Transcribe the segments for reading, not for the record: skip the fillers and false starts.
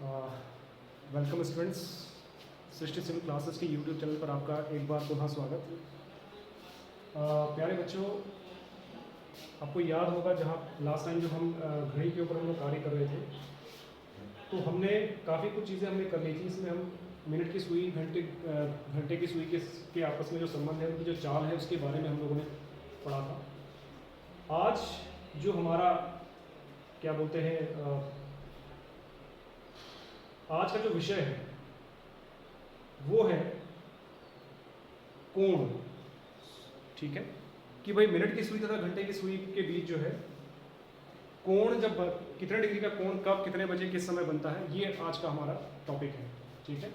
Welcome students, सृष्टि civil classes के YouTube channel पर आपका एक बार पुनः स्वागत। प्यारे बच्चों, आपको याद होगा जहाँ लास्ट टाइम जब हम घड़ी के ऊपर हम लोग कार्य कर रहे थे तो हमने काफ़ी कुछ चीज़ें हमने कर ली थी। इसमें हम मिनट की सुई, घंटे की सुई के आपस में जो संबंध है, उनकी जो चाल है, उसके बारे में हम लोगों ने पढ़ा था। आज जो हमारा क्या बोलते हैं आज का जो विषय है वो है कोण। ठीक है कि भाई मिनट की सुई तथा घंटे की सुई के बीच जो है कोण, जब कितने डिग्री का कोण कब कितने बजे किस समय बनता है, ये आज का हमारा टॉपिक है। ठीक है,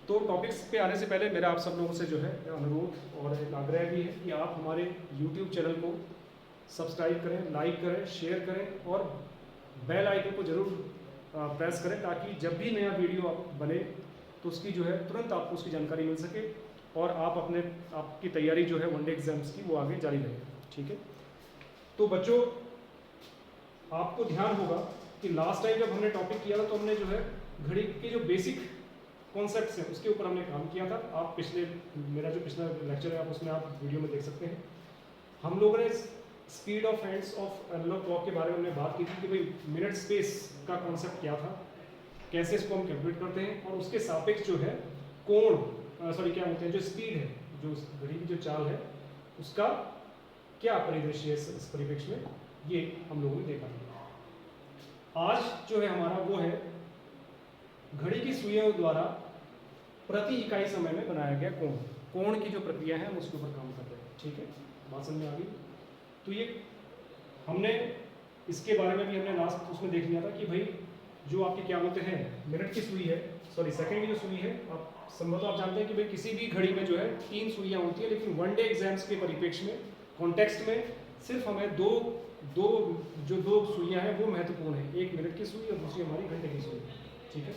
तो टॉपिक्स पे आने से पहले मेरा आप सब लोगों से जो है अनुरोध और एक आग्रह भी है कि आप हमारे YouTube चैनल को सब्सक्राइब करें, लाइक करें, शेयर करें और बेल आइकन को जरूर प्रेस करें, ताकि जब भी नया वीडियो बने तो उसकी जो है तुरंत आपको उसकी जानकारी मिल सके और आपकी तैयारी जो है वनडे एग्जाम्स की वो आगे जारी रहे। ठीक है, तो बच्चों आपको ध्यान होगा कि लास्ट टाइम जब हमने टॉपिक किया था तो हमने जो है घड़ी के जो बेसिक कॉन्सेप्ट्स हैं उसके ऊपर हमने काम किया था। आप मेरा जो पिछला लेक्चर है आप उसमें आप वीडियो में देख सकते हैं। हम लोगों ने speed of hands of analogue clock के बारे में हमने बात की थी कि भाई मिनट स्पेस का कॉन्सेप्ट क्या था, कैसे इसको हम कैलकुलेट करते हैं और उसके सापेक्ष जो है कोण क्या बोलते हैं, जो स्पीड है, जो घड़ी की जो चाल है, उसका क्या परिदृश्य है इस परिप्रेक्ष्य में, ये हम लोगों ने देखा था। आज जो है हमारा वो है घड़ी की सुइयों द्वारा प्रति इकाई समय में बनाया गया कोण। कोण की जो प्रक्रिया है हम उसके ऊपर काम कर रहे हैं। ठीक है, बात समझ में आ गई? तो ये हमने इसके बारे में भी हमने लास्ट उसमें देख लिया था कि भाई जो आपके क्या बोलते हैं मिनट की सुई है, सेकंड की जो सुई है, आप संभवतः आप जानते हैं कि भाई किसी भी घड़ी में जो है 3 सुइयां होती है, लेकिन वनडे एग्जाम्स के परिप्रेक्ष्य में, कॉन्टेक्स्ट में सिर्फ हमें दो सुइयां हैं वो महत्वपूर्ण है, एक मिनट की सुई और दूसरी हमारी घंटे की सुई। ठीक है,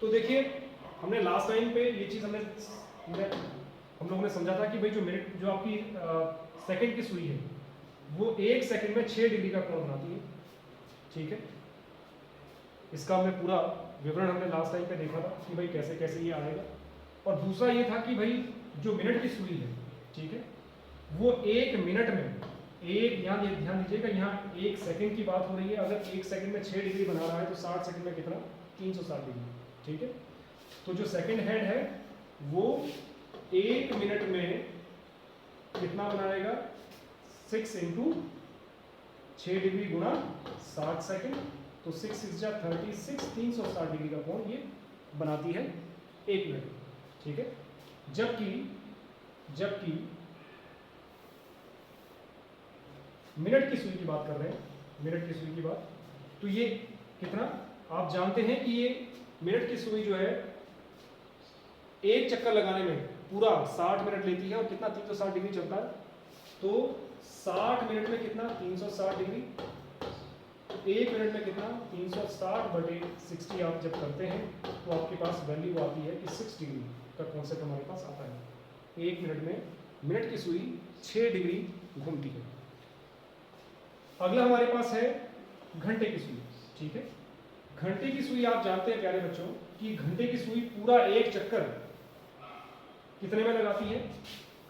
तो देखिए हमने लास्ट टाइम पे ये चीज़ हम लोगों ने समझा था कि भाई जो आपकी सेकंड की सुई है वो 1 सेकंड में 6 डिग्री का कोण बनाती है। ठीक है, इसका हमने पूरा विवरण हमने लास्ट टाइम पे देखा था कि भाई कैसे कैसे ये आएगा। और दूसरा ये था कि भाई जो मिनट की सुई है, ठीक है, वो 1 मिनट में ध्यान दीजिएगा, यहाँ 1 सेकंड की बात हो रही है। अगर 1 सेकंड में 6 डिग्री बना रहा है तो 60 सेकंड में कितना, 360 डिग्री। ठीक है, तो जो सेकंड हैंड है वो 1 मिनट में कितना बनाएगा, 6 इंटू 6 डिग्री गुणा 60 सेकंड, तो 6 6 जा 36, 360 डिग्री का कोण ये बनाती है 1 मिनट। ठीक है, जबकि मिनट की सुई की बात कर रहे हैं, मिनट की सुई की बात, तो ये कितना, आप जानते हैं कि ये मिनट की सुई जो है एक चक्कर लगाने में पूरा 60 मिनट लेती है और कितना, 360 डिग्री चलता है। तो 60 मिनट में कितना, 360 डिग्री, 1 मिनट में कितना, 360/60 आप जब करते हैं तो आपके पास वैल्यू आती है कि 6 डिग्री का कॉन्सेप्ट हमारे पास आता है। 1 मिनट में मिनट की सुई 6 डिग्री घूमती है। अगला हमारे पास है घंटे की सुई। ठीक है, घंटे की सुई आप जानते हैं प्यारे बच्चों कि घंटे की सुई पूरा एक चक्कर कितने में लगाती है।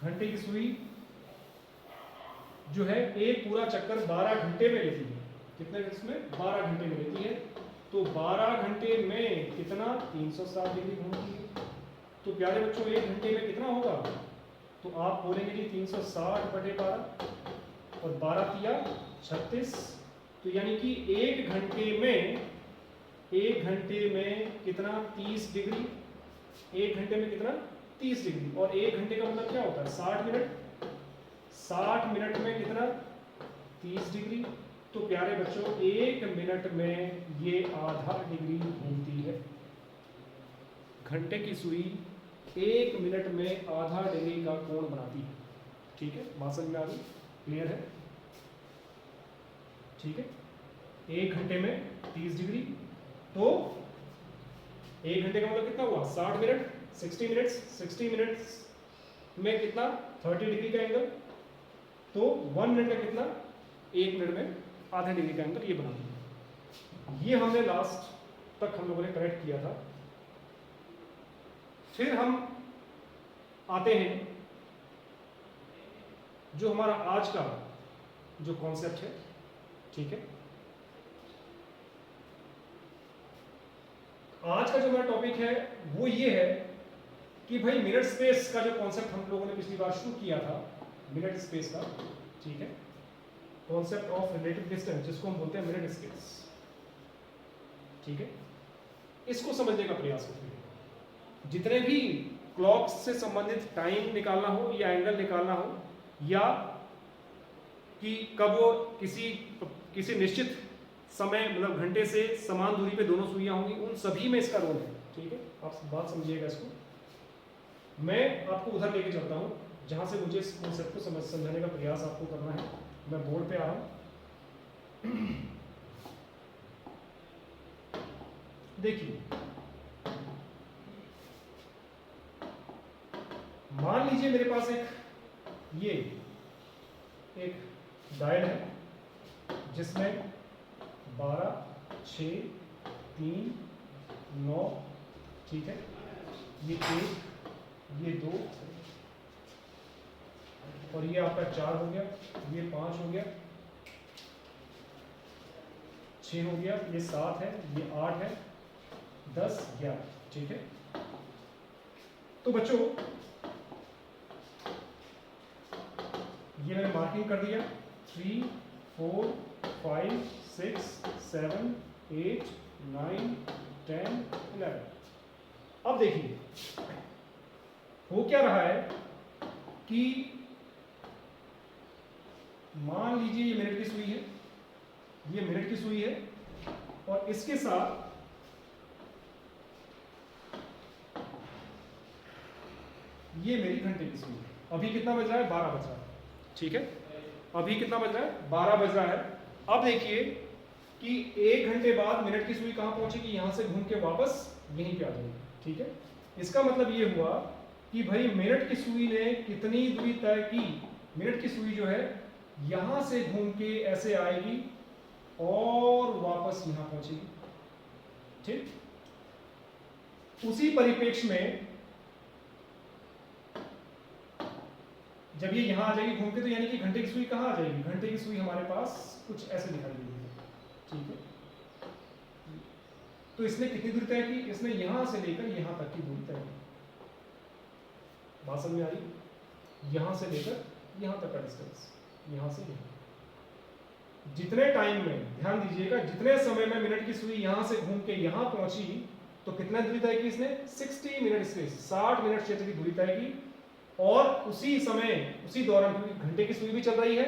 घंटे की सुई जो है एक पूरा चक्कर 12 घंटे में लेती है। कितने इसमें, 12 घंटे में लेती है। तो 12 घंटे में कितना, 360 डिग्री घूमती है। तो प्यारे बच्चों 1 घंटे में कितना होगा, तो आप बोलेंगे कि 360/12 और 12 किया 36, तो यानी कि 1 घंटे में कितना, 30 डिग्री। 1 घंटे में कितना, 30 डिग्री। और 1 घंटे का मतलब क्या होता है, 60 मिनट। 60 मिनट में कितना, 30 डिग्री। तो प्यारे बच्चों 1 मिनट में ये आधा डिग्री घूमती है। घंटे की सुई 1 मिनट में आधा डिग्री का कोण बनाती है। ठीक है, बात समझ में आ गई, क्लियर है? ठीक है, 1 घंटे में 30 डिग्री, तो 1 घंटे का मतलब कितना हुआ, 60 मिनट, 60 मिनट्स में कितना, 30 डिग्री का एंगल। तो 1 मिनट का कितना, 1 मिनट में आधे डिग्री का एंगल ये बना दिया। ये हमने लास्ट तक हम लोगों ने करेक्ट किया था। फिर हम आते हैं जो हमारा आज का जो कॉन्सेप्ट है, ठीक है। आज का जो हमारा टॉपिक है वो ये है कि भाई मिनट स्पेस का जो कॉन्सेप्ट हम लोगों ने पिछली बार शुरू किया था, मिनट स्पेस का, ठीक है, कॉन्सेप्ट ऑफ रिलेटिव डिस्टेंस, जिसको हम बोलते हैं मिनट स्पेस, ठीक है। इसको समझने का प्रयास करते हैं। जितने भी क्लॉक से संबंधित टाइम निकालना हो या एंगल निकालना हो, या कि कब वो किसी निश्चित समय मतलब घंटे से समान दूरी पे दोनों सुइयां होंगी, उन सभी में इसका रोल है, ठीक है। आप बात समझिएगा इसको। मैं आपको उधर लेके चलता हूँ जहाँ से मुझे इस कॉन्सेप्ट को समझाने का प्रयास आपको करना है। मैं बोर्ड पे आ रहा हूँ। देखिए, मान लीजिए मेरे पास एक डायल है जिसमें 12, 6, 3, 9, ठीक है, ये 1, ये 2, और ये आपका 4 हो गया, ये 5 हो गया, 6 हो गया, ये 7 है, ये 8 है, 10, 11, ठीक है। तो बच्चों, ये मैंने मार्किंग कर दिया 3, 4, 5, 6, 7, 8, 9, 10, 11। अब देखिए हो क्या रहा है कि मान लीजिए ये मिनट की सुई है, ये मिनट की सुई है, और इसके साथ ये मेरी घंटे की सुई है। अभी कितना बज रहा है? 12 बज रहा है, ठीक है। अभी कितना बज रहा है? 12 बज रहा है। अब देखिए कि 1 घंटे बाद मिनट की सुई कहां पहुंचेगी? यहां से घूम के वापस यहीं पे आ जाएगी, ठीक है। इसका मतलब ये हुआ कि भाई मिनट की सुई ने कितनी दूरी तय की? मिनट की सुई जो है यहां से घूम के ऐसे आएगी और वापस यहां पहुंचेगी, ठीक। उसी परिप्रेक्ष्य में जब ये यहां आ जाएगी घूम के, तो यानी कि घंटे की सुई कहां आ जाएगी? घंटे की सुई हमारे पास कुछ ऐसे दिखाई देगी, ठीक है। तो इसने कितनी दूरी तय की? इसने यहां से लेकर यहां तक की दूरी तय की। बात समझ में आ रही? यहां से लेकर यहां तक का डिस्टेंस, यहां से यहां। जितने टाइम में, ध्यान दीजिएगा, जितने समय में मिनट की सुई यहां से घूम के यहां पहुंची, तो कितना दूरी तय की इसने? 60 मिनट स्पेस, 60 मिनट क्षेत्र की दूरी तय की। और उसी समय, उसी दौरान, क्योंकि घंटे की सुई भी चल रही है,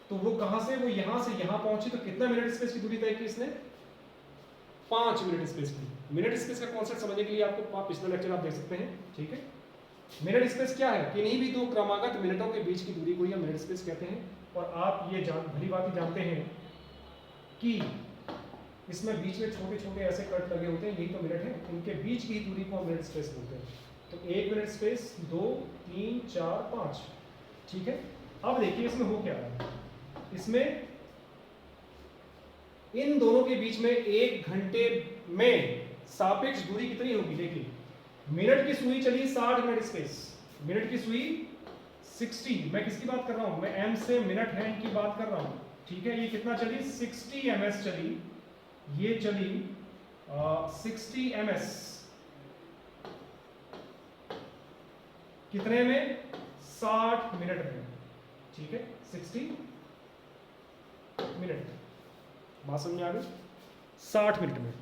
तो वो कहां से, वो यहां से यहां पहुंची, तो कितना मिनट स्पेस की दूरी तय की इसने? 5 मिनट स्पेस की। मिनट स्पेस का कॉन्सेप्ट समझने के लिए आपको पिछला लेक्चर आप देख सकते हैं, ठीक है। मिनट स्पेस क्या है? किन्हीं भी दो क्रमागत मिनटों के बीच की दूरी को हम मिनट स्पेस कहते हैं। और आप ये भली भांति जानते हैं कि इसमें बीच में छोटे छोटे ऐसे कट लगे होते हैं, यही तो मिनट है। इनके बीच की दूरी को हम मिनट स्पेस बोलते हैं। तो 1 मिनट स्पेस, 2, 3, 4, 5, ठीक है। अब देखिए इसमें हो क्या रहा है। इसमें इन दोनों के बीच में 1 घंटे में सापेक्ष दूरी कितनी होगी? देखिए, मिनट की सुई चली 60 मिनट स्पेस, मिनट की सुई 60, मैं किसकी बात कर रहा हूं? मैं एम से मिनट हैंड की बात कर रहा हूं, ठीक है। ये कितना चली? 60 ms चली, ये चली 60 ms, कितने में? 60 मिनट में, ठीक है। 60 मिनट, बात समझ में आ गई? 60 मिनट में।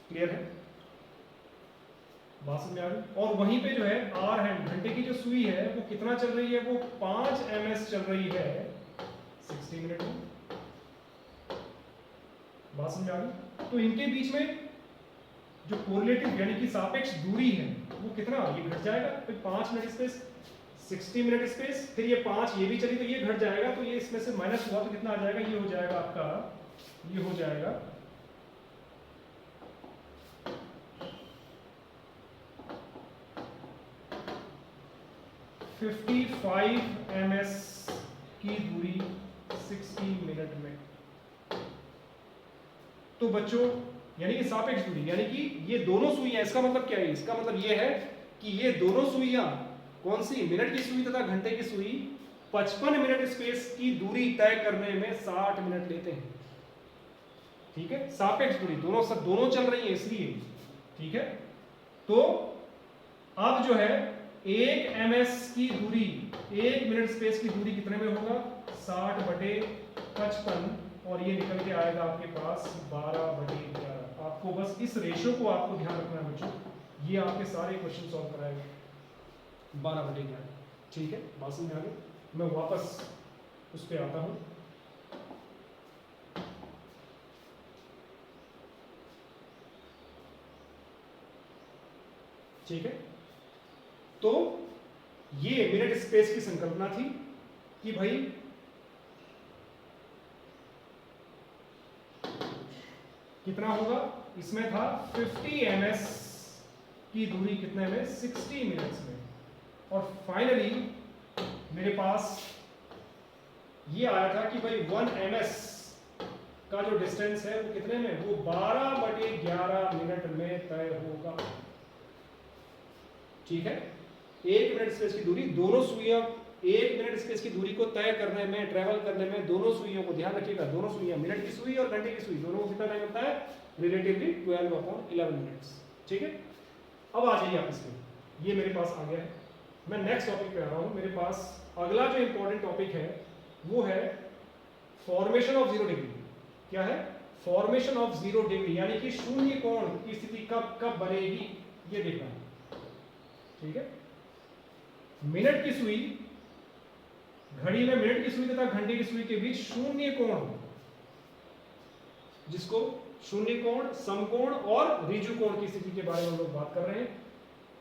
क्लियर है? बात समझ में आ गई? और वहीं पे जो है आर हैंड, घंटे की जो सुई है वो कितना चल रही है? वो 5 ms चल रही है 60 मिनट में। बात समझ में आ गई? तो इनके बीच में जो कोरिलेटिव यानी कि सापेक्ष दूरी है वो कितना? ये घट जाएगा। फिर 5 मिनट स्पेस, 60 मिनट स्पेस, फिर ये 5 ये भी चली, तो ये घट जाएगा। तो ये इसमें से माइनस हुआ तो कितना आ जाएगा? ये हो जाएगा आपका, ये हो जाएगा 55 ms की दूरी 60 मिनट में। तो बच्चों यानी कि सापेक्ष दूरी, यानी कि ये दोनों सुइयां, इसका मतलब क्या है? इसका मतलब ये है कि ये दोनों सुइयां कौन सी, मिनट की सुई तथा घंटे की सुई 55 मिनट स्पेस की दूरी तय करने में 60 मिनट लेते हैं। ठीक है, सापेक्ष दूरी दोनों चल रही है इसलिए। ठीक है, तो अब जो है 1 ms की दूरी, 1 मिनट स्पेस की दूरी कितने में होगा? 60/55, और ये निकल के आएगा आपके पास 12/11। आपको बस इस रेशियो को आपको ध्यान रखना है बच्चों, ये आपके सारे क्वेश्चन सॉल्व कराएगा 12/11। ठीक है, बात समझ आ गई? मैं वापस उस पर आता हूं। ठीक है, तो ये मिनट स्पेस की संकल्पना थी कि भाई कितना होगा? इसमें था 50 ms की दूरी कितने में? 60 मिनट्स में। और फाइनली मेरे पास ये आया था कि भाई 1 ms का जो डिस्टेंस है वो कितने में? वो 12/11 मिनट में तय होगा। ठीक है, 1 मिनट स्पेस की दूरी, दोनों सुइयां 1 मिनट स्पेस की दूरी को तय करने में, ट्रेवल करने में, दोनों सुइयों को ध्यान रखिएगा, दोनों सुइयां, मिनट की सुई और घंटे की सुई, दोनों को कितना टाइम लगता है? Relatively 12/11 minutes. ठीक है, अब आ जाइए आप इसमें, ये मेरे पास आ गया है। मैं नेक्स्ट टॉपिक पे आ रहा हूं। मेरे पास अगला जो इंपॉर्टेंट टॉपिक है वो है फॉर्मेशन ऑफ 0 डिग्री। क्या है? फॉर्मेशन ऑफ 0 डिग्री, यानी कि शून्य कोण की स्थिति कब बनेगी, ये देखना है। ठीक है, मिनट की सुई, घड़ी में मिनट की सुई तथा घंटे की सुई के बीच शून्य कोण, जिसको शून्य कोण, समकोण और ऋजु कोण की स्थिति के बारे में हम लोग बात कर रहे हैं,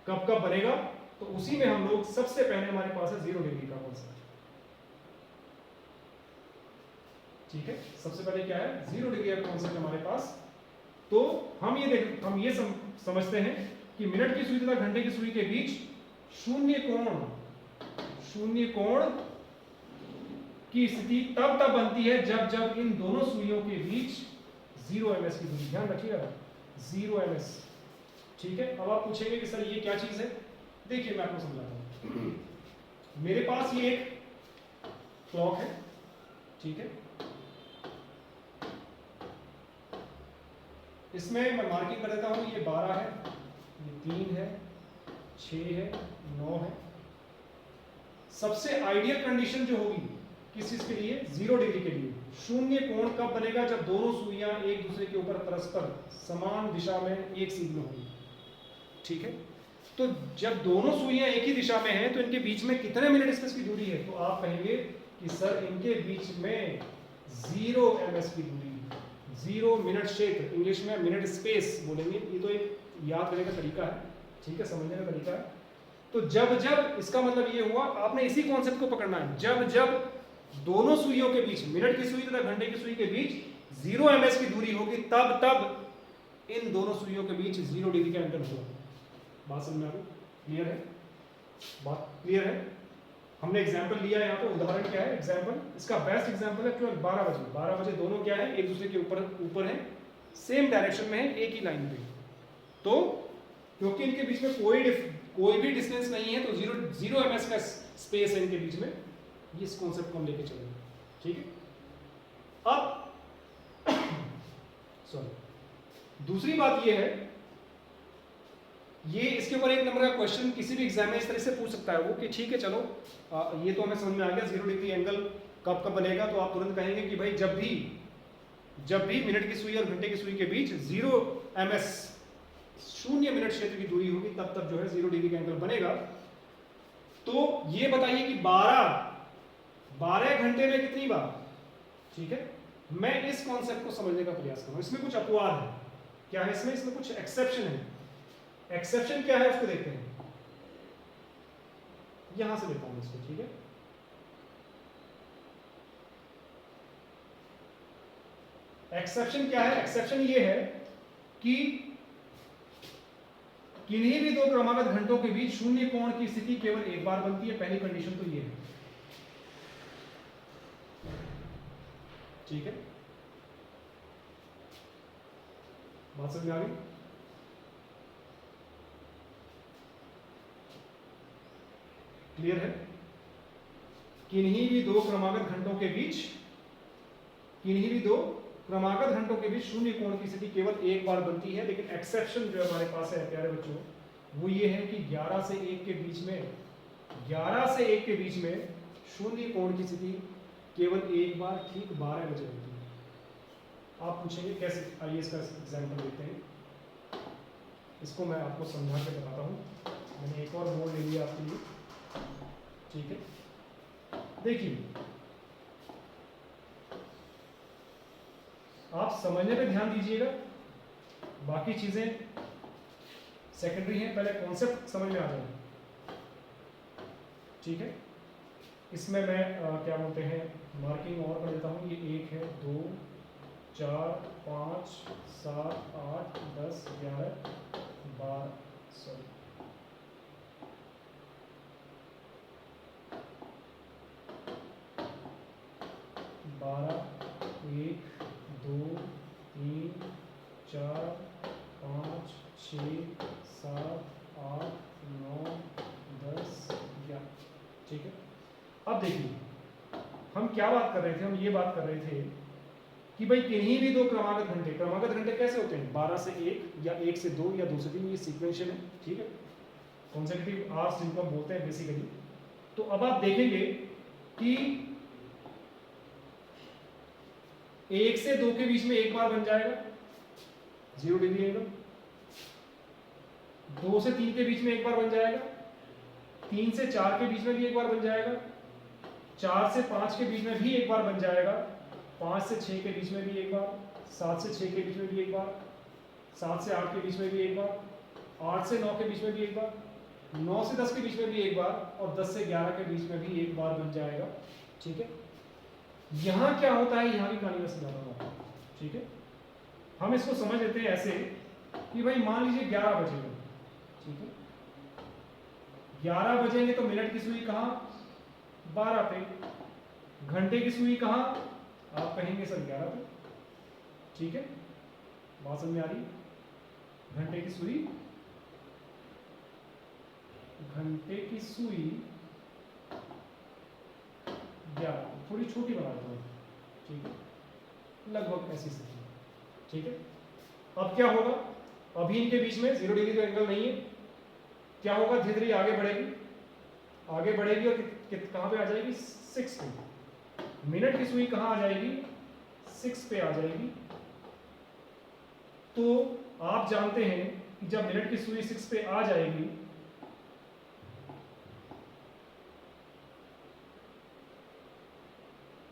कब बनेगा। तो उसी में हम लोग सबसे पहले हमारे पास है 0 डिग्री का कॉन्सेप्ट। ठीक है, सबसे पहले क्या है? 0 डिग्री का कॉन्सेप्ट हमारे पास। तो हम ये समझते हैं कि मिनट की सुई तथा घंटे की सुई के बीच शून्य कोण की स्थिति तब बनती है जब इन दोनों सुइयों के बीच 0 ms की दूरी, ध्यान रखिएगा 0 ms। ठीक है, अब आप पूछेंगे कि सर ये क्या चीज है? देखिए मैं आपको समझाता हूं। मेरे पास ये एक क्लॉक है। ठीक है, इसमें मैं मार्किंग कर देता हूं, ये 12 है, ये 3 है, 6 है, 9 है। सबसे आइडियल कंडीशन जो होगी किस चीज के लिए? 0 डिग्री के लिए। शून्य कोण कब बनेगा? जब दोनों सुइयां एक दूसरे के ऊपर परस्पर समान दिशा में एक सीध में होगी। ठीक है, तो जब दोनों सुइयां एक ही दिशा में हैं तो इनके बीच में कितने मिनट स्पेस की दूरी है? तो आप कहेंगे कि सर इनके बीच में 0 ms की दूरी, 0 मिनट क्षेत्र, इंग्लिश में मिनट स्पेस बोलेंगे। ये तो एक याद करने का तरीका है, ठीक है, समझने का तरीका है। तो जब इसका मतलब ये हुआ, आपने इसी कॉन्सेप्ट को पकड़ना है, जब दोनों सुइयों के बीच, मिनट की सुई तथा घंटे की सुई के बीच 0 ms की दूरी होगी, तब इन दोनों सुइयों के बीच 0 डिग्री का अंतर होगा। बात समझ में आ गई? क्लियर है? बात क्लियर है? हमने एग्जांपल लिया है यहाँ पे, उदाहरण क्या है? एग्जांपल, इसका बेस्ट एग्जांपल है 12 बजे दोनों क्या है? एक दूसरे के ऊपर है, सेम डायरेक्शन में है, एक ही लाइन पे। तो क्योंकि इनके बीच में कोई भी डिस्टेंस नहीं है, तो 0 ms का स्पेस है इनके बीच में। इस कॉन्सेप्ट को हम लेके चलेंगे। ठीक है, अब सॉरी, दूसरी बात ये है, ये इसके ऊपर 1 नंबर का क्वेश्चन किसी भी एग्जाम में इस तरह से पूछ सकता है वो, कि ठीक है चलो ये तो हमें समझ में आ गया 0 डिग्री एंगल कब बनेगा। तो आप तुरंत कहेंगे कि भाई जब भी मिनट की सुई और घंटे की सुई के बीच 0 ms, शून्य मिनट क्षेत्र की दूरी होगी, तब जो है 0 डिग्री का एंगल बनेगा। तो ये बताइए कि 12 घंटे में कितनी बार? ठीक है, मैं इस कॉन्सेप्ट को समझने का प्रयास करूं। इसमें कुछ अपवाद है। क्या है इसमें कुछ एक्सेप्शन है। एक्सेप्शन क्या है उसको देखते हैं, यहां से देखता हूं इसको। ठीक है, एक्सेप्शन क्या है? एक्सेप्शन ये है कि किन्हीं भी दो क्रमागत घंटों के बीच शून्य कोण की स्थिति केवल एक बार बनती है। पहली कंडीशन तो ये है, ठीक है, बात समझ में आ गई? क्लियर है? किन्हीं भी दो क्रमागत घंटों के बीच, किन्हीं भी दो क्रमागत घंटों के बीच शून्य कोण की स्थिति केवल एक बार बनती है। लेकिन एक्सेप्शन जो हमारे पास है प्यारे बच्चों, वो ये है कि 11 से 1 के बीच में, 11 से 1 के बीच में शून्य कोण की स्थिति केवल एक बार ठीक 12 बजे होती है। आप पूछेंगे कैसे? आइए इसका एग्जाम्पल देखते हैं। इसको मैं आपको समझा के बताता हूँ। मैंने एक और बोर्ड ले लिया आपके लिए, ठीक है। देखिए, आप समझने पे ध्यान दीजिएगा, बाकी चीजें सेकेंडरी हैं, पहले कॉन्सेप्ट समझ में आ जाए, ठीक है। इसमें मैं क्या बोलते हैं, मार्किंग और कर देता हूँ। ये 1 है, 2, 4, 5, 7, 8, 10, 11, 12, सॉरी 12, 1, 2, 3, 4, 5, 6, 7, 8, 9, 10, 11, ठीक है। अब देखिए, हम क्या बात कर रहे थे? हम ये बात कर रहे थे कि भाई किन्हीं भी दो क्रमागत घंटे, क्रमागत घंटे कैसे होते हैं? 12 से 1 या 1 से 2 या 2 से 3, ये सीक्वेंशियल है, ठीक है, कॉन्सेक्यूटिव आवर्स जिनको हम बोलते हैं बेसिकली। तो अब आप देखेंगे कि 1 से 2 के बीच में एक बार बन जाएगा 0 डिग्री एंगल, 2 से 3 के बीच में एक बार बन जाएगा, 3 से 4 के बीच में भी एक बार बन जाएगा, 4 से 5 के बीच में भी एक बार बन जाएगा, 5 से 6 के बीच में भी एक बार, 7 से 6 के बीच में भी एक बार, 7 से 8 के बीच में भी एक बार, 8 से 9 के बीच में भी एक बार, 9 से 10 के बीच में भी एक बार, और 10 से 11 के बीच में भी एक बार बन जाएगा, ठीक है। यहाँ क्या होता है, यहाँ की कहानी में समझाना होगा, ठीक है। हम इसको समझ लेते हैं ऐसे कि भाई मान लीजिए 11 बजे, ठीक है, 11 बजेंगे तो मिनट की सुई कहाँ? 12 पे। घंटे की सुई कहाँ? आप कहेंगे सर 11 पे, ठीक है, बात समझ में आ रही? घंटे की सुई, घंटे की सुई 11, थोड़ी छोटी बना देता हूँ, ठीक है, लगभग ऐसी स्थिति, ठीक है। अब क्या होगा? अभी इनके बीच में 0 डिग्री का एंगल नहीं है, क्या होगा? धीरे धीरे आगे बढ़ेगी, आगे बढ़ेगी और कहाँ पे आ जाएगी? 6 पे। मिनट की सुई कहाँ आ जाएगी? 6 पे आ जाएगी। तो आप जानते हैं कि जब मिनट की सुई 6 पे आ जाएगी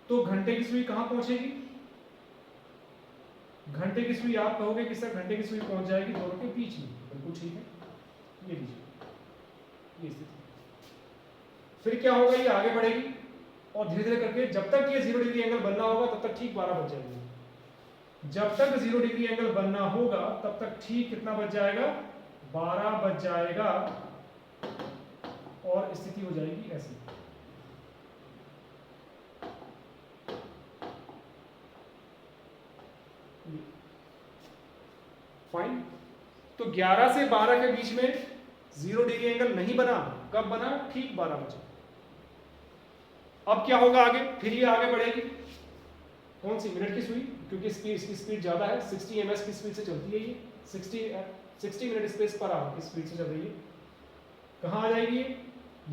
तो घंटे की सुई कहां पहुंचेगी? घंटे की सुई आप कहोगे कि सर घंटे की सुई पहुंच जाएगी दोनों के बीच में, बिल्कुल ठीक है, ये लीजिए, ये स्थिति। फिर क्या होगा? ये आगे बढ़ेगी और धीरे धीरे करके जब तक ये 0 डिग्री एंगल बनना होगा तब तक ठीक 12 बज जाएंगे। जब तक 0 डिग्री एंगल बनना होगा तब तक ठीक कितना बज जाएगा? 12 बज जाएगा और स्थिति हो जाएगी ऐसी। फाइन। तो 11 से 12 के बीच में 0 डिग्री एंगल नहीं बना, कब बना? ठीक 12 बजे। अब क्या होगा आगे? फिर ये आगे बढ़ेगी, कौन सी? मिनट की सुई, क्योंकि इसकी स्पीड ज्यादा है, 60 ms की स्पीड से चलती है ये, 60 मिनट स्पेस पर आवर की स्पीड से चल रही है। कहां आ जाएगी?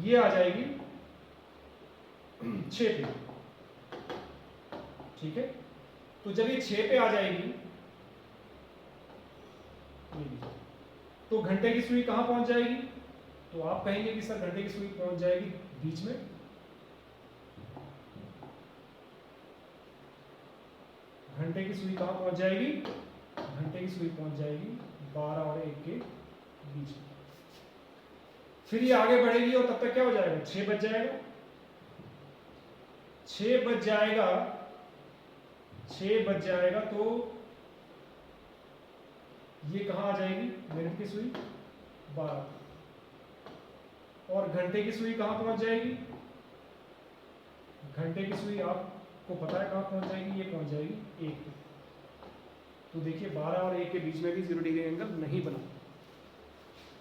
ये आ जाएगी 6 पे, ठीक है। तो जब ये 6 पे आ जाएगी तो घंटे की सुई कहां पहुंच जाएगी? तो आप कहेंगे कि सर घंटे की सुई पहुंच जाएगी बीच में, घंटे की सुई कहां पहुंच जाएगी? घंटे की सुई पहुंच जाएगी 12 और 1 के बीच में। फिर ये आगे बढ़ेगी और तब तक क्या हो जाएगा? 6 बज जाएगा, 6 बज जाएगा, 6 बज जाएगा तो ये कहां आ जाएगी? मिनट की सुई, 12, और घंटे की सुई कहाँ पहुंच जाएगी? घंटे की सुई आपको पता है कहाँ पहुंच जाएगी? ये पहुंच जाएगी 1 पे। तो देखिए 12 और 1 के बीच में भी 0 डिग्री एंगल नहीं बना।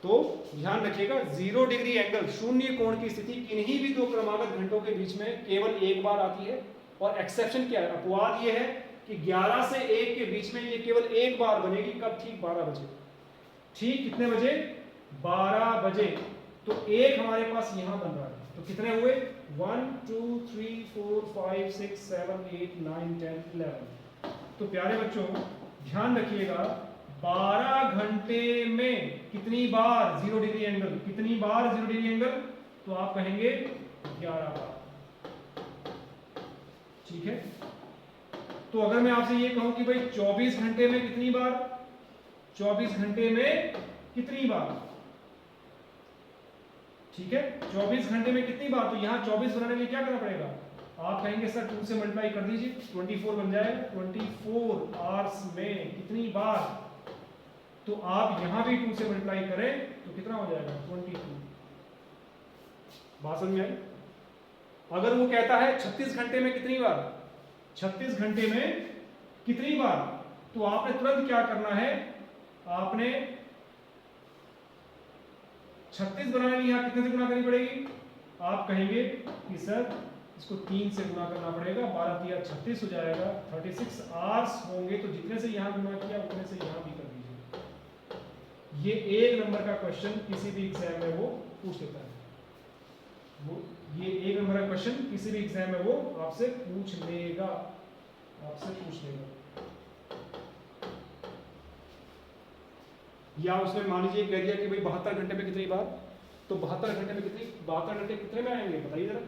तो ध्यान रखिएगा 0 डिग्री एंगल, शून्य कोण की स्थिति किन्हीं भी दो क्रमागत घंटों के बीच में केवल एक बार आती है। और एक्सेप्शन क्या है? अपवाद ये है कि 11 से 1 के बीच में ये केवल एक बार बनेगी। कब? ठीक 12 बजे। ठीक कितने बजे? 12 बजे। तो एक हमारे पास यहां बन रहा है। तो कितने हुए? 1 2 3 4 5 6 7 8 9 10 11। तो प्यारे बच्चों ध्यान रखिएगा 12 घंटे में कितनी बार 0 डिग्री एंगल? कितनी बार 0 डिग्री एंगल? तो आप कहेंगे 11 बार। ठीक है। तो अगर मैं आपसे ये कहूं कि भाई 24 घंटे में कितनी बार? 24 घंटे में कितनी बार? ठीक है, 24 घंटे में कितनी बार? तो यहां 24 बनाने के लिए क्या करना पड़ेगा? आप कहेंगे सर 2 से मल्टीप्लाई कर दीजिए, 24 बन जाएगा। 24 आवर्स में कितनी बार? तो आप यहां भी 2 से मल्टीप्लाई करें तो कितना हो जाएगा? 22। बात समझ में आई? अगर वो कहता है 36 घंटे में कितनी बार? 36 घंटे में कितनी बार? तो आपने तुरंत क्या करना है? आपने 36 बनाने के लिए यहां कितने से गुणा करनी पड़ेगी? आप कहेंगे कि सर इसको 3 से गुणा करना पड़ेगा। 12 तिया 36 हो जाएगा। 36 आवर्स होंगे, तो जितने से यहां गुणा किया उतने से यहां भी कर दीजिए। ये 1 नंबर का क्वेश्चन किसी भी एग्जाम में वो पूछ लेता है। ये 1 नंबर का क्वेश्चन किसी भी एग्जाम में वो आपसे पूछ लेगा। या उसने मान लीजिए कह दिया कि भाई 72 घंटे में कितनी बार? तो 72 घंटे में कितनी? 72 घंटे कितने में आएंगे बताइए जरा।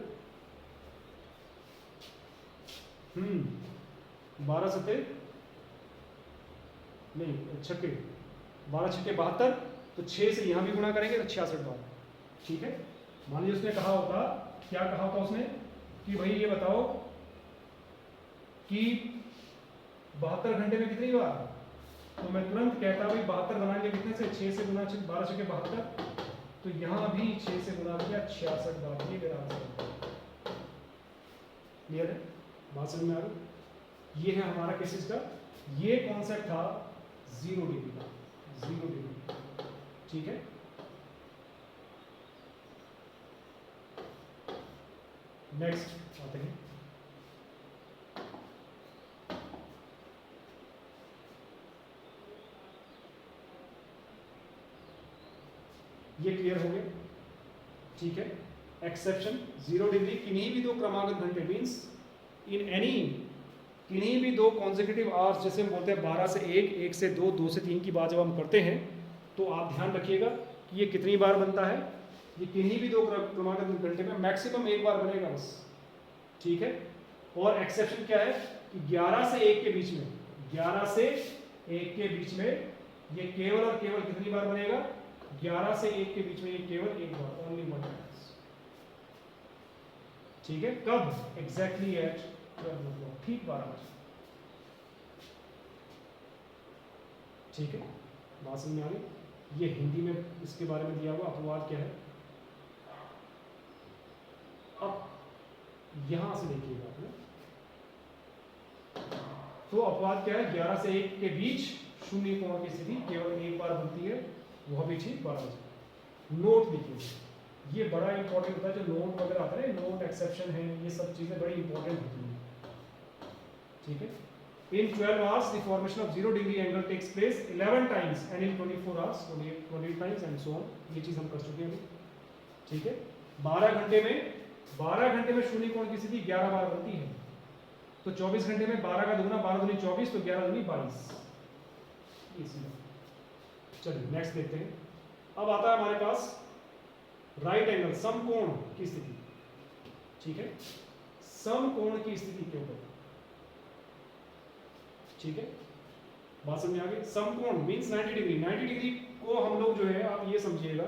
12 सत्ते नहीं, छक्के 12 छक्के 72। तो 6 से यहां भी गुणा करेंगे तो 66 बार। ठीक है। मान लीजिए उसने कहा होता, क्या कहा होता उसने कि भाई ये बताओ कि 72 घंटे में कितनी बार? तो मैं तुरंत कहता भाई 72 बनाएंगे कितने से? 6 से गुणा 12 छक्के 72। तो यहां भी 6 से गुणा किया 66 बार। ये मेरा आंसर। क्लियर है? बात समझ में आ रही? ये है हमारा किस चीज का? ये कॉन्सेप्ट था 0 डिग्री का। 0 डिग्री। ठीक है। नेक्स्ट आते हैं। ये क्लियर हो गया? ठीक है। एक्सेप्शन 0 डिग्री किन्हीं भी दो क्रमागत घंटे मींस इन एनी किन्हीं भी दो कॉन्सेक्यूटिव आवर्स, जैसे हम बोलते हैं 12 से 1, 1 से 2, 2 से 3 की बात जब हम करते हैं तो आप ध्यान रखिएगा कि ये कितनी बार बनता है। ये किन्हीं भी दो क्रमागत घंटे में मैक्सिमम एक बार बनेगा बस। ठीक है। और एक्सेप्शन क्या है कि 11 से 1 के बीच में, 11 से 1 के बीच में ये केवल और केवल कितनी बार बनेगा? 11 से 1 के बीच में ये केवल एक बार, ओनली वन टाइम्स। ठीक है। कब? एग्जैक्टली एट 12 o'clock, ठीक 12 बजे। ठीक है। बात समझ में आ गई? ये हिंदी में इसके बारे में दिया हुआ अपवाद क्या है। अब यहां से देखिएगा आपने, तो अपवाद क्या है? 11 से 1 के बीच शून्य कोण की स्थिति केवल एक बार बनती है, वह भी ठीक 12 बजे। नोट लिखिए, ये बड़ा इंपॉर्टेंट होता है। जो नोट वगैरह आता है, नोट एक्सेप्शन है, ये सब चीजें बड़ी इंपॉर्टेंट होती हैं। ठीक है। In 12 hours, the formation of 0 degree angle takes place 11 times, and in 24 hours, 28 times, and so on. ये चीज हम कर चुके हैं। ठीक है। 12 घंटे में शून्य कोण की स्थिति 11 बार बनती है। तो 24 घंटे में 12 का दुगना, 12 दूनी 24, तो 11 दूनी 22। चलिए नेक्स्ट देखते हैं। अब आता है हमारे पास राइट एंगल समकोण की स्थिति। ठीक है। समकोण की स्थिति के ऊपर। ठीक है। बात समझ में आ गई? समकोण मींस 90 डिग्री। 90 डिग्री को हम लोग जो है, आप ये समझिएगा,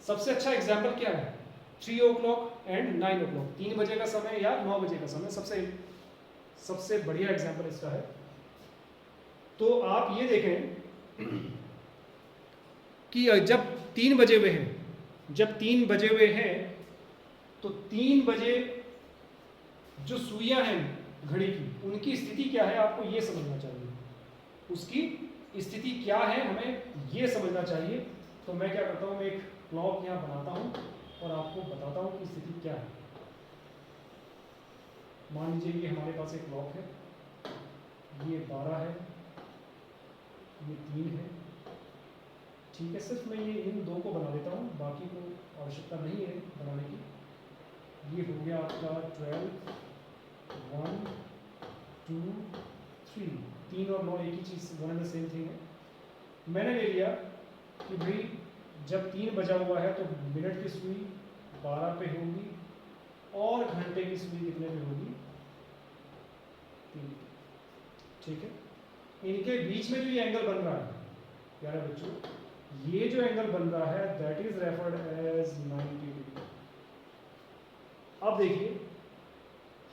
सबसे अच्छा एग्जाम्पल क्या है? 3 o'clock एंड 9 o'clock, 3 बजे का समय या 9 बजे का समय सबसे बढ़िया एग्जाम्पल इसका है। तो आप ये देखें कि जब 3 बजे हुए हैं, जब 3 बजे हुए हैं तो 3 बजे जो सुइयां हैं घड़ी की, उनकी स्थिति क्या है आपको ये समझना चाहिए, उसकी स्थिति क्या है हमें ये समझना चाहिए। तो मैं क्या करता हूँ, मैं एक क्लॉक यहाँ बनाता हूँ और आपको बताता हूँ कि स्थिति क्या है। मान लीजिए ये हमारे पास एक क्लॉक है, ये 12 है, ये 3 है, ठीक है। सिर्फ मैं ये इन दो को बना देता हूँ, बाकी को आवश्यकता नहीं है बनाने की। ये हो गया आपका 12, 1, 2, 3, 3 और 9 एक ही चीज़, one and the same thing है। मैंने ले लिया कि भाई जब 3 बजा हुआ है तो मिनट की सुई 12 पे होगी और घंटे की सुई कितने पे होगी, 3 पे, ठीक है। इनके बीच में जो ये एंगल बन रहा है प्यारे बच्चों, ये जो एंगल बन रहा है that is referred as 90 degree. अब देखिए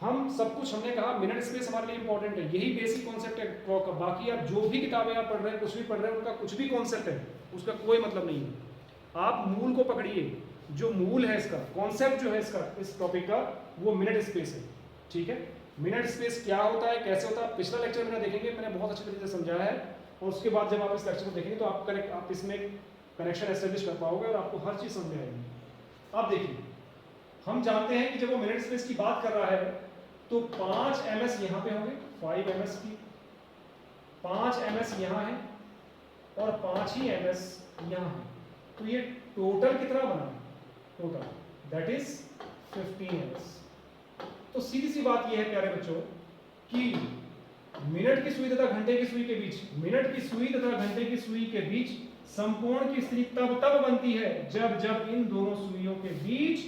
हम सब कुछ हमने कहा मिनट स्पेस हमारे लिए इंपॉर्टेंट है, यही बेसिक कॉन्सेप्ट है क्लॉक का। बाकी आप जो भी किताबें आप पढ़ रहे हैं, कुछ भी पढ़ रहे हैं, उनका कुछ भी कॉन्सेप्ट है, उसका कोई मतलब नहीं है। आप मूल को पकड़िए, जो मूल है इसका कॉन्सेप्ट जो है इसका, इस टॉपिक का, वो मिनट स्पेस है, ठीक है। मिनट स्पेस क्या होता है, कैसे होता है, पिछला लेक्चर मैंने देखेंगे, मैंने बहुत अच्छे तरीके से समझाया है। और उसके बाद जब आप इस लेक्चर को देखेंगे तो आप इसमें कनेक्शन एस्टेब्लिश कर पाओगे और आपको हर चीज़ समझ में आएगी। अब देखिए हम जानते हैं कि जब वो मिनट स्पेस की बात कर रहा है तो 5 ms यहाँ पे होंगे, 5 ms की, 5 ms यहाँ है और 5 ही ms यहाँ है। तो ये टोटल कितना बना, टोटल दैट इज 15 ms। तो सीधी सी बात ये है प्यारे बच्चों कि मिनट की सुई तथा घंटे की सुई के बीच, मिनट की सुई तथा घंटे की सुई के बीच समकोण की स्थिति तब बनती है जब इन दोनों सुइयों के बीच,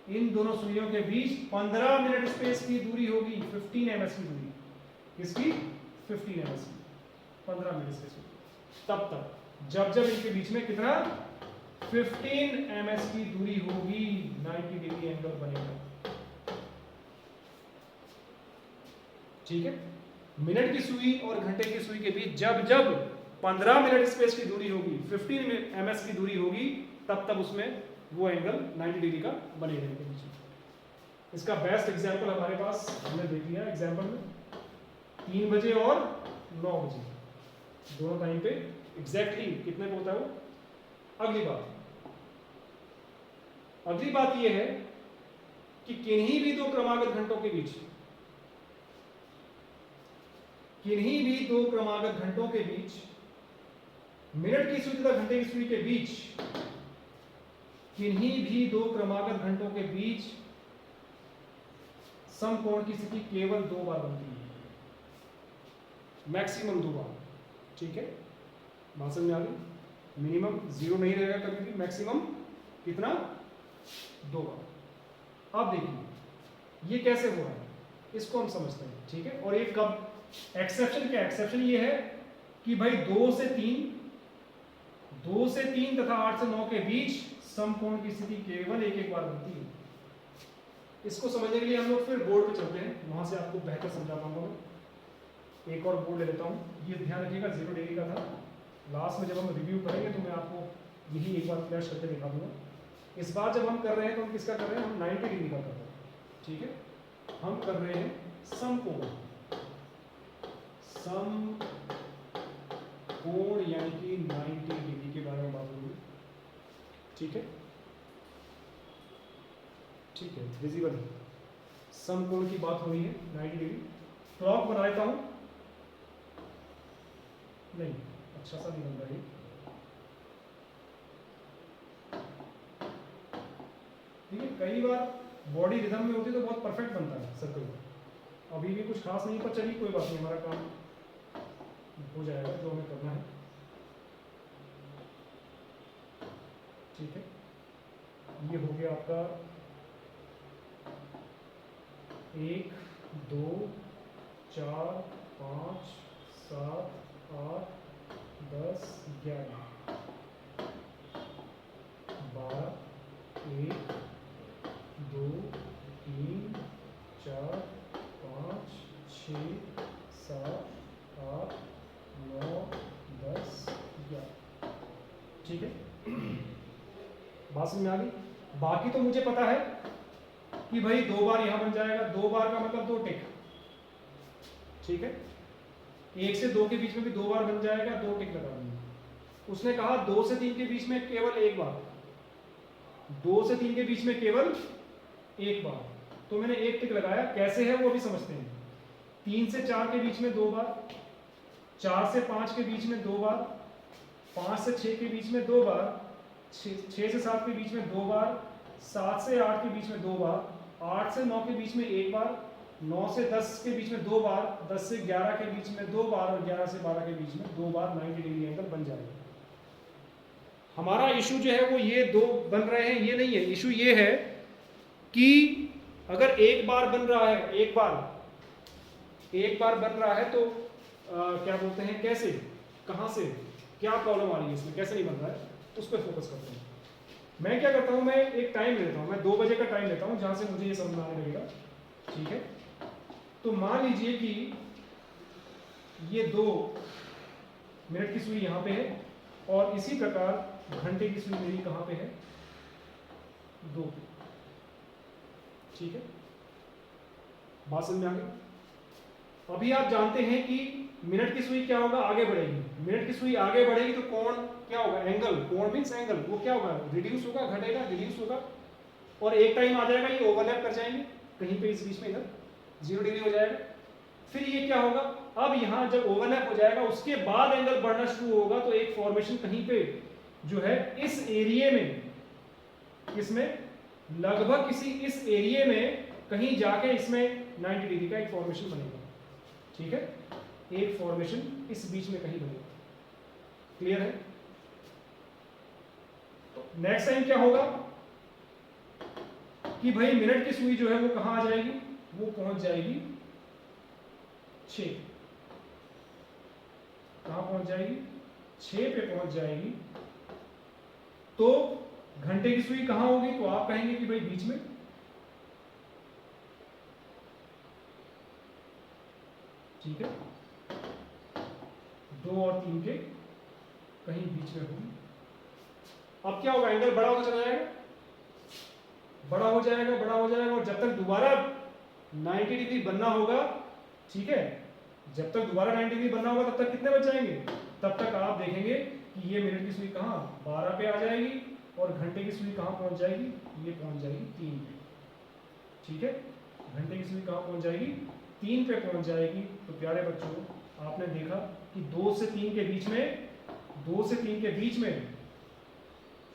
इन दोनों सुइयों के बीच 15 मिनट स्पेस की दूरी होगी, 15 ms की दूरी, किसकी, 15 ms की, 15 मिनट स्पेस की। तब जब इनके बीच में कितना, 15 ms की दूरी होगी, 90 डिग्री एंगल बनेगा, ठीक है। मिनट की सुई और घंटे की सुई के बीच जब 15 मिनट स्पेस की दूरी होगी, 15 ms की दूरी होगी, तब उसमें वो एंगल 90 डिग्री का बनेगा इनके बीच। इसका बेस्ट एग्जांपल हमारे पास हमने देख लिया एग्जांपल में, 3 बजे और 9 बजे दोनों टाइम पे एग्जैक्टली कितने पे होता है वो। अगली बात ये है कि किन्हीं भी दो क्रमागत घंटों के बीच, किन्हीं भी दो क्रमागत घंटों के बीच, मिनट की सुई तथा घंटे की सुई के बीच, किन्हीं भी दो क्रमागत घंटों के बीच समकोण की स्थिति केवल 2 बार बनती है, मैक्सिमम 2 बार, ठीक है। बात समझ में आ गई, मिनिमम 0 नहीं रहेगा कभी भी, मैक्सिमम कितना, 2 बार। अब देखिए ये कैसे हो रहा है, इसको हम समझते हैं, ठीक है। और ये कब, एक्सेप्शन क्या, एक्सेप्शन ये है कि भाई 2 से 3 तथा 8 से 9 के बीच समकोण की स्थिति केवल एक बार बनती है। इसको समझने के लिए हम लोग फिर बोर्ड पे चलते हैं, वहां से आपको बेहतर समझा पाऊंगा मैं। एक और बोर्ड ले लेता हूँ, ये ध्यान रखिएगा 0 डिग्री का था। लास्ट में जब हम रिव्यू करेंगे तो मैं आपको यही एक बार फ्लैश करके दिखा दूंगा। इस बार जब हम कर रहे हैं तो हम किसका कर रहे हैं, हम 90 डिग्री का कर रहे हैं, ठीक है। हम कर रहे हैं समकोण, समकोण यानी कि 90 डिग्री के बारे में बात होगी, ठीक है, ठीक है, विजिबल समकोण की बात हो रही है 90 डिग्री। क्लॉक बना लेता हूं, नहीं अच्छा सा नहीं बन रहा है, ठीक है। कई बार बॉडी रिदम में होती है तो बहुत परफेक्ट बनता है सर्कल, अभी भी कुछ खास नहीं, पर चलिए कोई बात नहीं, हमारा काम हो जाएगा जो हमें करना है, ठीक है। ये हो गया आपका 1 2 4 5 7 8 10 11 12 1 2 3 4 5 6 7 8 9 10 बात समझ में आ गई। बाकी तो मुझे पता है कि भाई 2 बार यहां बन जाएगा, 2 बार का मतलब 2 टिक, ठीक है। 1 से 2 के बीच में भी 2 बार बन जाएगा, 2 टिक लगा दूंगा। उसने कहा 2 से 3 के बीच में केवल 1 बार, 2 से 3 के बीच में केवल 1 बार, तो मैंने 1 टिक लगाया। कैसे है वो भी समझते हैं। 3 से 4 के बीच में 2 बार, 4 से 5 के बीच में 2 बार, 5 से 6 के बीच में 2 बार, 6 से 7 के बीच में 2 बार, 7 से 8 के बीच में 2 बार, 8 से 9 के बीच में 1 बार, 9 से 10 के बीच में 2 बार, 10 से 11 के बीच में 2 बार और 11 से 12 के बीच में 2 बार 90 डिग्री एंगल बन जाएगा। हमारा इशू जो है वो ये 2 बन रहे हैं ये नहीं है। इशू ये है कि अगर एक बार बन रहा है, एक बार बन रहा है तो क्या बोलते हैं, कैसे, कहां से, क्या प्रॉब्लम आ रही है इसमें, कैसे नहीं बन रहा है, उस पर फोकस करते हैं। मैं क्या करता हूं, मैं एक टाइम लेता हूं, मैं 2 बजे का टाइम लेता हूं जहां से मुझे ये समझ में आने लगेगा, ठीक है। तो मान लीजिए कि ये 2 मिनट की सुई यहां पे है और इसी प्रकार घंटे की सुई मेरी कहां पे है, 2, ठीक है। बात समझ में आ गई। अभी आप जानते हैं कि मिनट की सुई क्या होगा, आगे बढ़ेगी। मिनट की सुई आगे बढ़ेगी तो कोण क्या होगा, एंगल, कोण मींस एंगल, वो क्या होगा, रिड्यूस होगा, घटेगा, रिड्यूस होगा। और एक टाइम आ जाएगा ये ओवरलैप कर जाएंगे कहीं पे इस बीच में, इधर 0 डिग्री हो जाएगा। फिर ये क्या होगा, अब यहाँ जब ओवरलैप हो जाएगा उसके बाद एंगल बढ़ना शुरू होगा, तो एक फॉर्मेशन कहीं पे जो है इस एरिया में, इसमें लगभग किसी इस एरिया में कहीं जाके इसमें 90 डिग्री का एक फॉर्मेशन बनेगा, ठीक है। एक फॉर्मेशन इस बीच में कहीं बनेगा, क्लियर है। तो नेक्स्ट टाइम क्या होगा कि भाई मिनट की सुई जो है वो कहां आ जाएगी, वो पहुंच जाएगी 6, कहां पहुंच जाएगी, 6 पे पहुंच जाएगी। तो घंटे की सुई कहां होगी, तो आप कहेंगे कि भाई बीच में, ठीक है, 2 और 3 के कहीं बीच में होगी। अब क्या होगा, एंगल बड़ा होता चला जाएगा, बड़ा हो जाएगा, बड़ा हो जाएगा, और जब तक दोबारा 90 डिग्री बनना होगा, ठीक है, जब तक दोबारा 90 डिग्री बनना होगा तब तक कितने बच जाएंगे, तब तक आप देखेंगे कि ये मिनट की सुई कहाँ 12 पे आ जाएगी और घंटे की सुई कहाँ पहुंच जाएगी, ये पहुंच जाएगी 3 पे, ठीक है। घंटे की सुई कहाँ पहुंच जाएगी, 3 पे पहुंच जाएगी। तो प्यारे बच्चों, आपने देखा कि 2 से 3 के बीच में, 2 से 3 के बीच में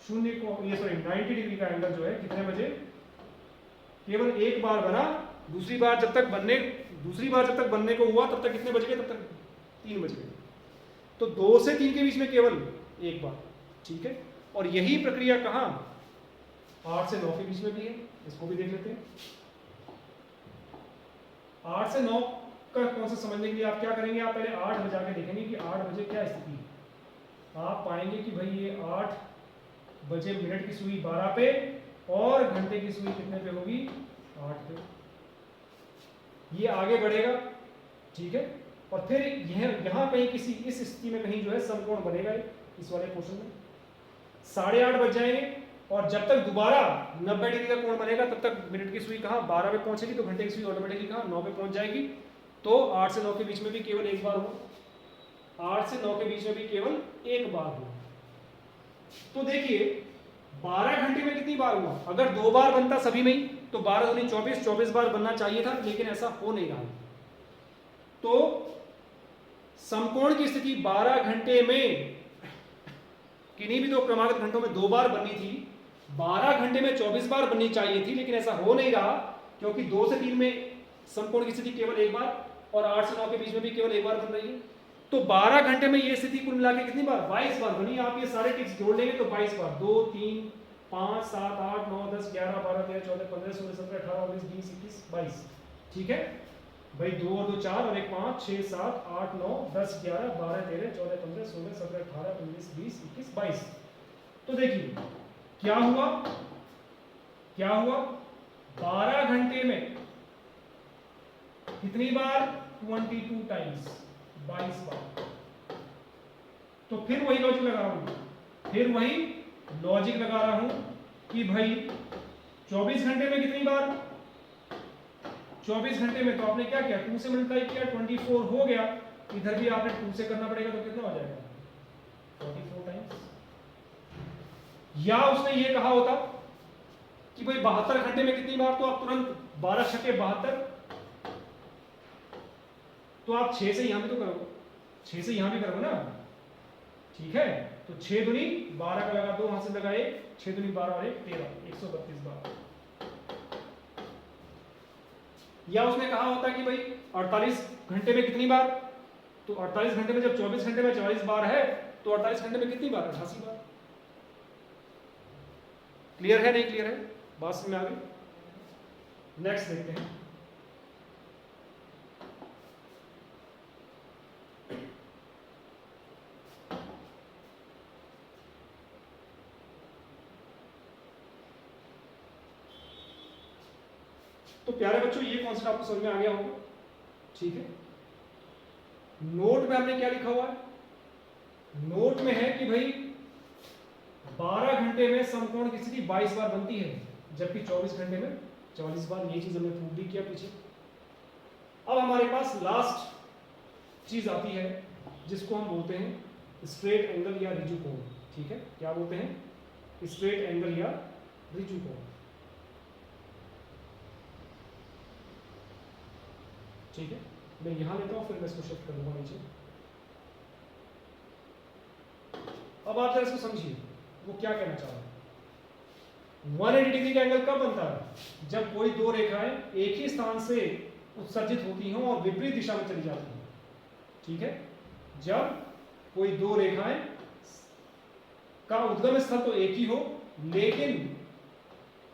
90 डिग्री का एंगल जो है कितने बजे, केवल एक बार बना, दूसरी बार जब तक बनने को हुआ तब तक कितने बज गए, तब तक 3 बज गए। तो 2 से 3 के बीच में केवल एक बार, ठीक है। और यही प्रक्रिया कहां, 8 से 9 के बीच में भी है, इसको भी देख लेते हैं। 8 से 9 का कौन सा समझने के लिए आप क्या करेंगे, आप पहले 8 बजा के देखेंगे कि 8 बजे क्या स्थिति है। आप पाएंगे कि भाई ये 8 बजे मिनट की सुई 12 पे और घंटे की सुई कितने पे होगी, 8 पे। ये आगे बढ़ेगा, ठीक है। और फिर यहाँ कहीं किसी इस स्थिति में कहीं जो है समकोण बनेगा इस वाले पोर्शन में, 8:30 बज जाएंगे और जब तक दोबारा 90 डिग्री का कोण बनेगा तब तक मिनट की सुई कहाँ 12 पे पहुंचेगी, तो घंटे की सुई ऑटोमेटिकली कहाँ 9 पे पहुंच जाएगी। तो 8 से 9 के बीच में भी केवल एक बार हो, 8 से 9 के बीच में भी केवल एक बार हो। तो देखिए 12 घंटे में कितनी बार हुआ, अगर 2 बार बनता सभी में ही तो 12 दूनी 24, 24 बार बनना चाहिए था, लेकिन ऐसा हो नहीं रहा। तो समकोण की स्थिति 12 घंटे में, किन्हीं भी 2 क्रमागत घंटों में 2 बार बननी थी, 12 घंटे में 24 बार बननी चाहिए थी, लेकिन ऐसा हो नहीं रहा क्योंकि 2 से 3 में समकोण की स्थिति केवल एक बार और 8 से 9 के बीच में भी केवल एक बार बन रही है। तो 12 घंटे में ये स्थिति कुल मिला के कितनी बार, 22 बार बनी। आप ये सारे टिक्स जोड़ लेंगे तो 22 बार, 2 3 5 7 8 9 10 11 12 13 14 15 16 17 18 19 20 21 22, ठीक है भाई। 2 और 2 4 और 1 5 6 7 8 9 10 11 12 13 14 15 16 17 18 19 20 21 22। तो देखिए क्या हुआ, 12 घंटे में कितनी बार, 22 टाइम्स, 22 बार। तो फिर वही लॉजिक लगा रहा हूं कि भाई 24 घंटे में कितनी बार, 24 घंटे में तो आपने क्या किया, 2 से मल्टीप्लाई किया, 24 हो गया, इधर भी आपने 2 से करना पड़ेगा तो कितना हो जाएगा 44 टाइम्स। या उसने ये कहा होता कि भाई 72 घंटे में कितनी बार, तो आप तुरंत 12 छके 72, तो आप 6 से यहां भी तो करोगे, 6 से यहां भी करोगे ना, ठीक है। तो 6 दूनी 12 का लगा 2, वहां से लगा 1, 6 दूनी 12 और 1 13, 132 बार। या उसने कहा होता कि भाई 48 घंटे में कितनी बार, तो 48 घंटे में जब 24 घंटे में 44 बार है तो 48 घंटे में कितनी बार, 88 बार। क्लियर है, नहीं क्लियर है, बात समझ में आ गई। नेक्स्ट देखते हैं। तो प्यारे बच्चों ये कॉन्सेप्ट आपको समझ में आ गया होगा, ठीक है। नोट में हमने क्या लिखा हुआ है, नोट में है कि भाई 12 घंटे में समकोण की स्थिति 22 बार बनती है, जबकि 24 घंटे में 44 बार। ये चीज हमने प्रूव भी किया पीछे। अब हमारे पास लास्ट चीज आती है जिसको हम बोलते हैं स्ट्रेट एंगल या रिजु कोण, ठीक है। क्या बोलते हैं, स्ट्रेट एंगल या रिजु कोण, ठीक है। मैं यहां लेता हूं, फिर मैं इसको शिफ्ट कर दूंगा नीचे। अब आप जरा इसको समझिए, वो क्या कहना चाह रहा है। 180 डिग्री का एंगल कब बनता है, जब कोई दो रेखाएं एक ही स्थान से उत्सर्जित होती हों और विपरीत दिशा में चली जाती हैं, ठीक है। जब कोई दो रेखाएं का उद्गम स्थल तो एक ही हो, लेकिन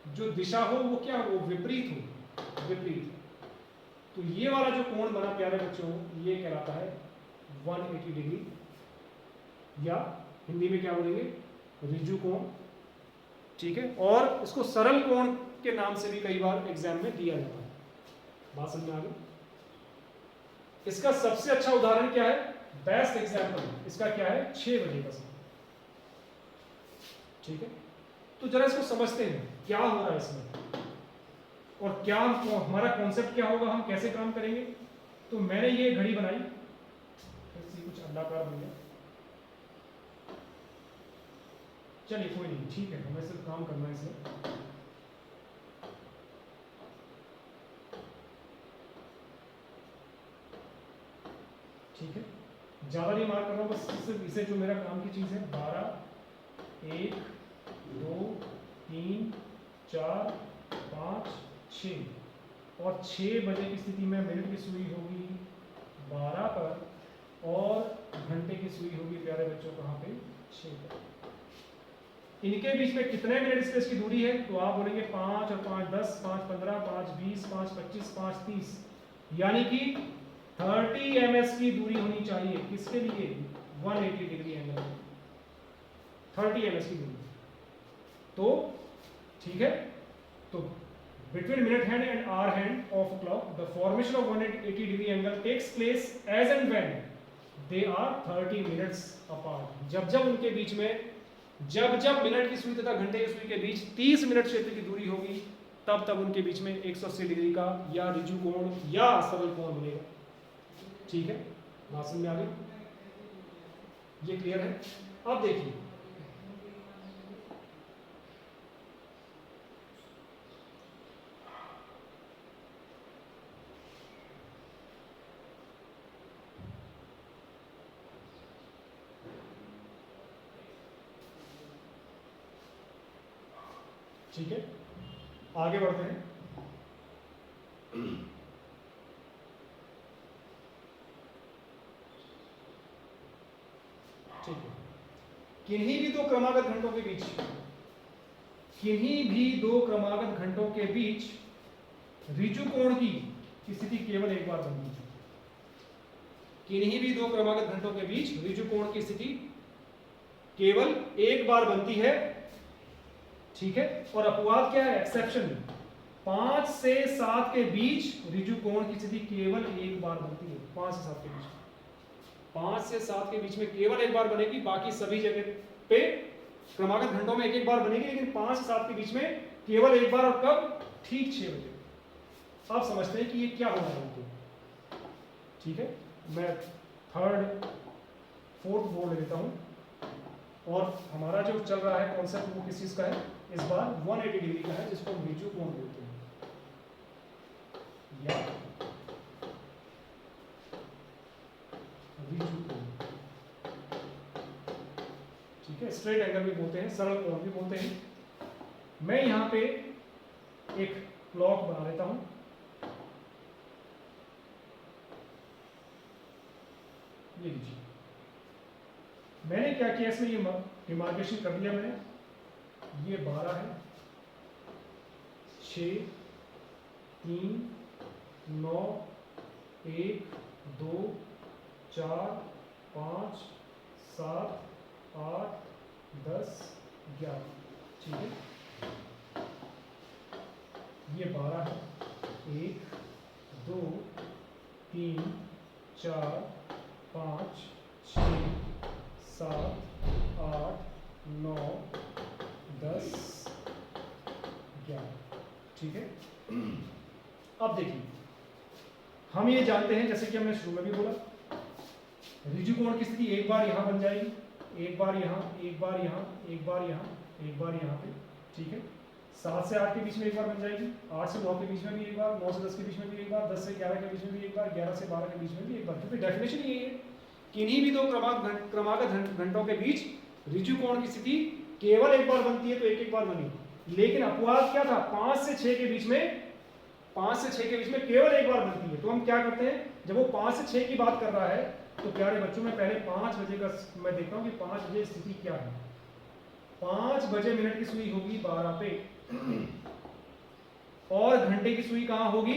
जो दिशा हो वो क्या हो, वो विपरीत हो, विपरीत। तो ये वाला जो कोण बना प्यारे बच्चों, ये कहलाता है 180 डिग्री, या हिंदी में क्या बोलेंगे, रिजु कोण, ठीक है। और इसको सरल कोण के नाम से भी कई बार एग्जाम में दिया जाता है। बात समझ में आ गई। इसका सबसे अच्छा उदाहरण क्या है, बेस्ट एग्जाम्पल इसका क्या है, 6 बजे का समय, ठीक है। तो जरा इसको समझते हैं क्या हो रहा है इसमें, और क्या हमारा कॉन्सेप्ट क्या होगा, हम कैसे काम करेंगे। तो मैंने ये घड़ी बनाई, कुछ अंडाकार बन गया, चलिए कोई नहीं, ठीक है, हमें सिर्फ काम करना है इसमें। ठीक है, ज्यादा नहीं मार्क कर रहा हूं, बस सिर्फ इसे जो मेरा काम की चीज है, 12 1 2 3 4 5 6, और 6 बजे की स्थिति में मिनट की सुई होगी 12 पर, और घंटे की सुई होगी प्यारे बच्चों कहाँ पे, 6 पर। इनके बीच में कितने मिनट स्पेस की दूरी है, तो आप बोलेंगे 5 और 5 10, 5 15, 5 20, 5 25, 5 30, यानी कि 30 ms की दूरी होनी चाहिए। किसके लिए, 180 डिग्री एंगल, 30 ms की दूरी। तो ठीक है, तो between minute hand and hour hand of a clock, the formation of 180 degree angle takes place as and when they are 30 minutes apart। जब उनके बीच में, जब मिनट की सुई तथा घंटे की सुई के बीच 30 मिनट क्षेत्र की दूरी होगी, तब उनके बीच में 180 डिग्री का या रिजु कोण या सरल कोण बनेगा, ठीक है। बात समझ में आ गई, ये क्लियर है। अब देखिए, ठीक है, आगे बढ़ते हैं। ठीक है, किन्हीं भी दो क्रमागत घंटों के बीच, किन्हीं भी दो क्रमागत घंटों के बीच रिजु कोण की स्थिति केवल एक बार बनती है। किन्हीं भी दो क्रमागत घंटों के बीच रिजु कोण की स्थिति केवल एक बार बनती है, ठीक है। और अपवाद क्या है, एक्सेप्शन, 5 से 7 के बीच रिजु कोण की स्थिति केवल एक बार बनती है। 5 से 7 के बीच, 5 से 7 के बीच में केवल एक बार बनेगी, बाकी सभी जगह पे क्रमागत घंटों में एक एक बार बनेगी, लेकिन 5 से 7 के बीच में केवल एक बार। और कब? ठीक 6 बजे। आप समझते हैं कि ये क्या हो रहा है तो, ठीक है। मैं थर्ड फोर्थ बोर्ड ले लेता हूँ, और हमारा जो चल रहा है कॉन्सेप्ट वो किस चीज़ का है इस बार? 180 डिग्री का है, जिसको हम रिजु कोण बोलते हैं, या रिजु कोण, ठीक है। स्ट्रेट एंगल भी बोलते हैं, सरल कोण भी बोलते हैं। मैं यहाँ पे एक ब्लॉक बना लेता हूँ, ये लीजिए। मैंने क्या किया इसमें, ये डिमार्केशन कर दिया मैंने। ये 12 है, 6, 3, 9, 1, 2, 4, 5, 7, 8, 10, 11, ठीक है। ये 12 है, 1, 2, 3, 4, 5, 6, 7, 8, 9, 10, 11, ठीक है। अब देखिए, हम ये जानते हैं, जैसे कि हमने शुरू में भी बोला, रिजु कोण की स्थिति एक बार यहाँ बन जाएगी, एक बार यहाँ, एक बार यहाँ, एक बार यहाँ, एक बार यहाँ पे, ठीक है। 7 से 8 के बीच में एक बार बन जाएगी, 8 से 9 के बीच में भी एक बार, 9 से 10 के बीच में भी एक बार, 10 से 11 के बीच में भी एक बार, 11 से 12 के बीच में भी एक बार। क्योंकि डेफिनेशन यही है कि इन्हीं भी दो क्रमागत घंटों के बीच रिजु कोण की स्थिति केवल एक बार बनती है, तो एक एक बार बनी। लेकिन अपवाद क्या था? 5 से 6 के बीच में, 5 से 6 के बीच में केवल एक बार बनती है। तो हम क्या करते हैं, जब वो 5 से 6 की बात कर रहा है, तो प्यारे बच्चों में पहले 5 बजे का मैं देखता हूँ कि 5 बजे स्थिति क्या है। 5 बजे मिनट की सुई होगी 12 पे, और घंटे की सुई कहां होगी?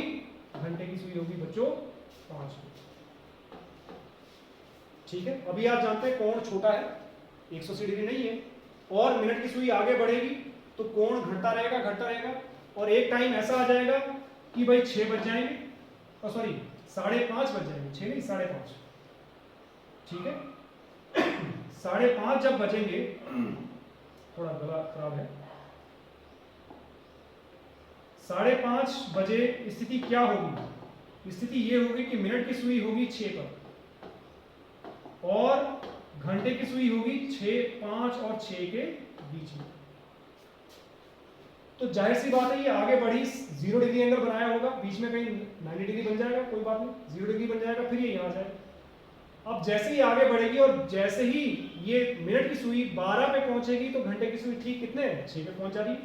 घंटे की सुई होगी बच्चों 5 पे, ठीक है। अभी आप जानते हैं कोण छोटा है, 180 डिग्री नहीं है, और मिनट की सुई आगे बढ़ेगी तो कोण घटता रहेगा, घटता रहेगा, और एक टाइम ऐसा आ जाएगा कि भाई 6 बज जाएंगे, और सॉरी 5:30 बज जाएंगे, 6 नहीं 5:30, ठीक है। 5:30 जब बजेंगे, थोड़ा गला खराब है, 5:30 बजे स्थिति क्या होगी? स्थिति ये होगी कि मिनट की सुई होगी 6 पर, और घंटे की सुई होगी 6, 5 और 6 के बीच में। तो जाहिर सी बात है, ये आगे बढ़ी, 0 डिग्री एंगल बनाया होगा, बीच में कहीं 90 डिग्री बन जाएगा, कोई बात नहीं, 0 डिग्री बन जाएगा, फिर ये यहाँ जाएगा। अब जैसे ही आगे बढ़ेगी, और जैसे ही ये मिनट की सुई 12 पे पहुंचेगी, तो घंटे की सुई ठीक कितने? 6 पे पहुंच जा रही है,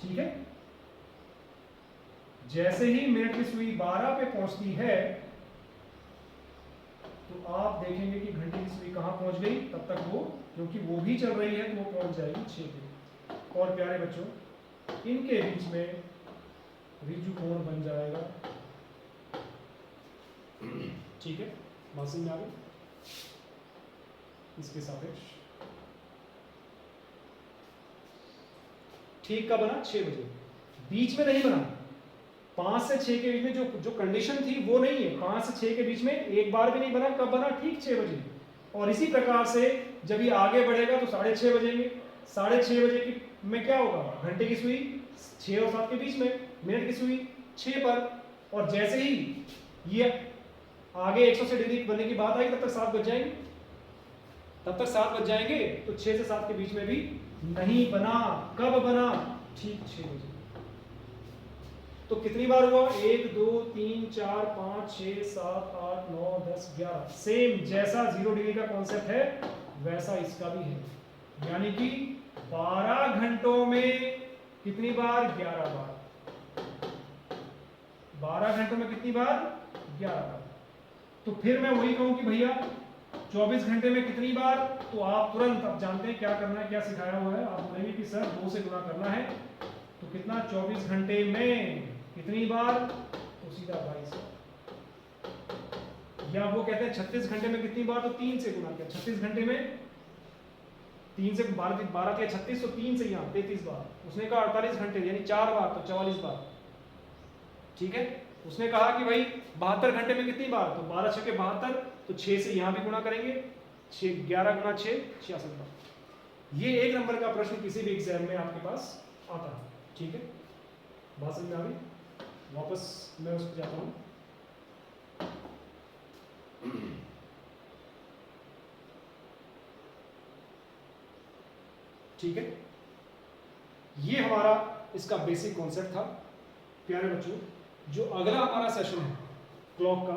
ठीक है। जैसे ही मिनट की सुई 12 पे पहुंचती है, तो आप देखेंगे कि घंटे की सुई कहां पहुंच गई। तब तक वो, क्योंकि वो भी चल रही है, तो वो पहुंच जाएगी 6 पे। और प्यारे बच्चों, इनके बीच में रिजु कोण बन जाएगा, ठीक है। बात में आ गई, इसके सापेक्ष ठीक का बना 6 बजे, बीच में नहीं बना। 5 से 6 के बीच में जो कंडीशन थी वो नहीं है। 5 से 6 के बीच में एक बार भी नहीं बना, कब बना? ठीक 6 बजे। और इसी प्रकार से जब ये आगे बढ़ेगा तो 6:30 बजेंगे, 6:30 बजे की में क्या होगा? घंटे की सुई 6 और 7 के बीच में, मिनट की सुई 6 पर, और जैसे ही ये आगे 180 डिग्री बनने की बात आएगी, तब तक 7 बज जाएंगे, तब तक 7 बज जाएंगे, तो 6 से 7 के बीच में भी नहीं बना। कब बना? ठीक 6 बजे। तो कितनी बार हुआ? 1, 2, 3, 4, 5, 6, 7, 8, 9, 10, 11। सेम जैसा 0 डिग्री का कॉन्सेप्ट है वैसा इसका भी है, यानी कि 12 घंटों में कितनी बार? 11 बार। 12 घंटों में कितनी बार? 11 बार। तो फिर मैं वही कहूं कि भैया 24 घंटे में कितनी बार? तो आप तुरंत अब जानते हैं क्या करना है, क्या सिखाया हुआ है। आप बोलेंगे कि सर 2 से गुणा करना है, तो कितना? 24 घंटे में कितनी बार? तो सीधा 22। या वो कहते हैं 36 घंटे में कितनी बार? तो 3 से गुणा किया। 36 घंटे में 3 से 12 के 36, तो 3 से यहाँ 33 बार। उसने कहा 48 घंटे यानी 4 बार, तो 44 बार, ठीक है। उसने कहा कि भाई 72 घंटे में कितनी बार? तो 12 6 के 72, तो 6 से यहाँ भी गुणा करेंगे, 11 गुणा 6 66 बार। ये 1 नंबर का प्रश्न किसी भी एग्जाम में आपके पास आता है। ठीक है, बात समझ में आ गई? वापस मैं उस पर जाता हूँ। ठीक है, ये हमारा इसका बेसिक कॉन्सेप्ट था। प्यारे बच्चों, जो अगला हमारा सेशन है क्लॉक का,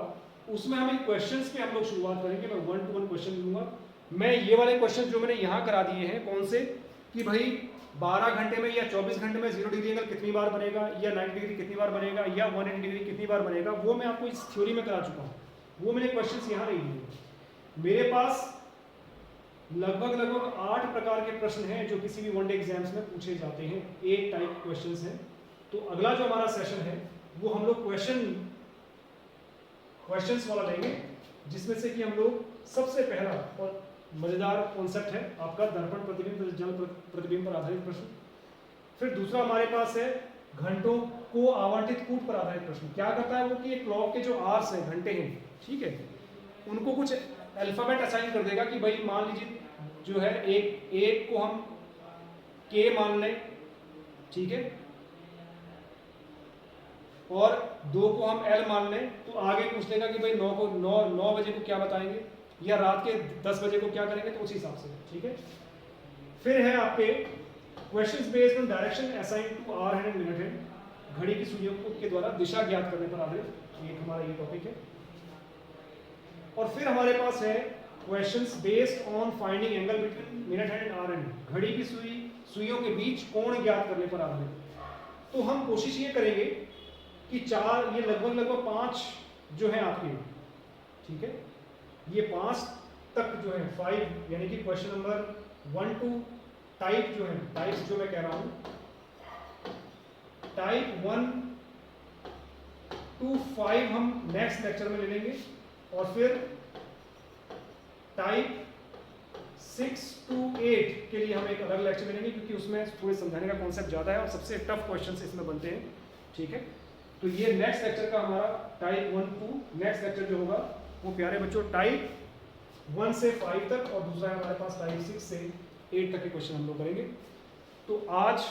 उसमें हम एक क्वेश्चंस पे हम लोग शुरुआत करेंगे। मैं 1 to 1 क्वेश्चन लूंगा। मैं ये वाले क्वेश्चन जो मैंने यहाँ करा दिए हैं, कौन से, कि भाई 12 घंटे में या 24 घंटे में 0 डिग्री एंगल कितनी बार बनेगा, या 90 डिग्री कितनी बार बनेगा, या 180 डिग्री कितनी बार बनेगा, वो मैं आपको इस थ्योरी में करा चुका हूँ। वो मैंने क्वेश्चन यहाँ नहीं दिए। मेरे पास लगभग 8 प्रकार के प्रश्न हैं जो किसी भी वनडे एग्जाम्स में पूछे जाते हैं। 8 टाइप क्वेश्चंस हैं। तो अगला जो हमारा सेशन है वो हम लोग क्वेश्चंस वाला लेंगे, जिसमें से कि हम लोग सबसे पहला और मजेदार कॉन्सेप्ट है आपका दर्पण प्रतिबिंब, जल प्रतिबिंब पर आधारित प्रश्न। फिर दूसरा हमारे पास है घंटों को आवंटित कूट पर आधारित प्रश्न। क्या करता है वो कि क्लॉक के जो आवर्स हैं, घंटे हैं, ठीक है, उनको कुछ अल्फाबेट असाइन कर देगा कि भाई मान लीजिए जो है एक को हम के मान लें, ठीक है, और 2 को हम एल मान लें। तो आगे पूछ लेगा कि भाई 9 बजे को क्या बताएंगे, या रात के 10 बजे को क्या करेंगे, तो उसी हिसाब से। ठीक है, फिर है आपके questions based on direction assign to hour hand and minute hand, घड़ी की सुइयों के द्वारा दिशा ज्ञात करने पर आधारित एक हमारा ये टॉपिक है। और फिर हमारे पास है questions based on finding angle between minute hand and hour hand, घड़ी की सुइयों के बीच कोण ज्ञात करने पर आधारित। तो हम कोशिश ये करेंगे कि ये लगभग 5 जो है आपके, ठीक है, ये 5 तक जो है 5, यानी कि क्वेश्चन नंबर 1 to टाइप जो है, टाइप्स जो मैं कह रहा हूं, टाइप 1 to 5 हम नेक्स्ट लेक्चर में ले लेंगे। और फिर टाइप 6 to 8 के लिए हम एक अलग लेक्चर लेंगे, क्योंकि उसमें थोड़े समझाने का कॉन्सेप्ट ज़्यादा है और सबसे टफ क्वेश्चंस इसमें बनते हैं। ठीक है, तो ये नेक्स्ट लेक्चर का हमारा टाइप 1 to नेक्स्ट लेक्चर जो होगा वो प्यारे बच्चों टाइप 1 से 5 तक, और दूसरा है हमारे पास टाइप 6 से 8 तक के क्वेश्चन हम लोग करेंगे। तो आज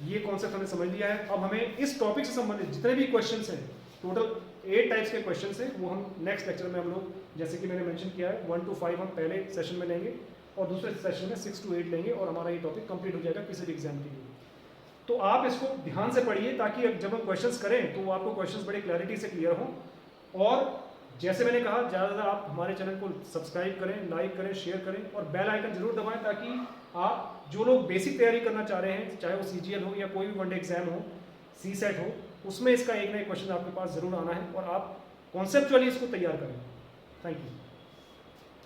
ये कॉन्सेप्ट हमने समझ लिया है। अब हमें इस टॉपिक से संबंधित जितने भी क्वेश्चंस हैं, टोटल 8 टाइप्स के क्वेश्चंस हैं, वो हम नेक्स्ट लेक्चर में हम लोग, जैसे कि मैंने मेंशन किया है, 1 to 5 हम पहले सेशन में लेंगे और दूसरे सेशन में 6 to 8 लेंगे, और हमारा ये टॉपिक कंप्लीट हो जाएगा किसी भी एग्जाम के लिए। तो आप इसको ध्यान से पढ़िए, ताकि जब हम क्वेश्चंस करें तो आपको क्वेश्चंस बड़े क्लैरिटी से क्लियर हों। और जैसे मैंने कहा, ज़्यादा आप हमारे चैनल को सब्सक्राइब करें, लाइक करें, शेयर करें, और बेल आइकन जरूर दबाएं, ताकि आप जो लोग बेसिक तैयारी करना चाह रहे हैं, चाहे वो CGL हो या कोई भी वनडे एग्जाम हो, CSET हो, उसमें इसका एक ना एक क्वेश्चन आपके पास जरूर आना है, और आप कॉन्सेप्चुअली इसको तैयार करें। Thank you.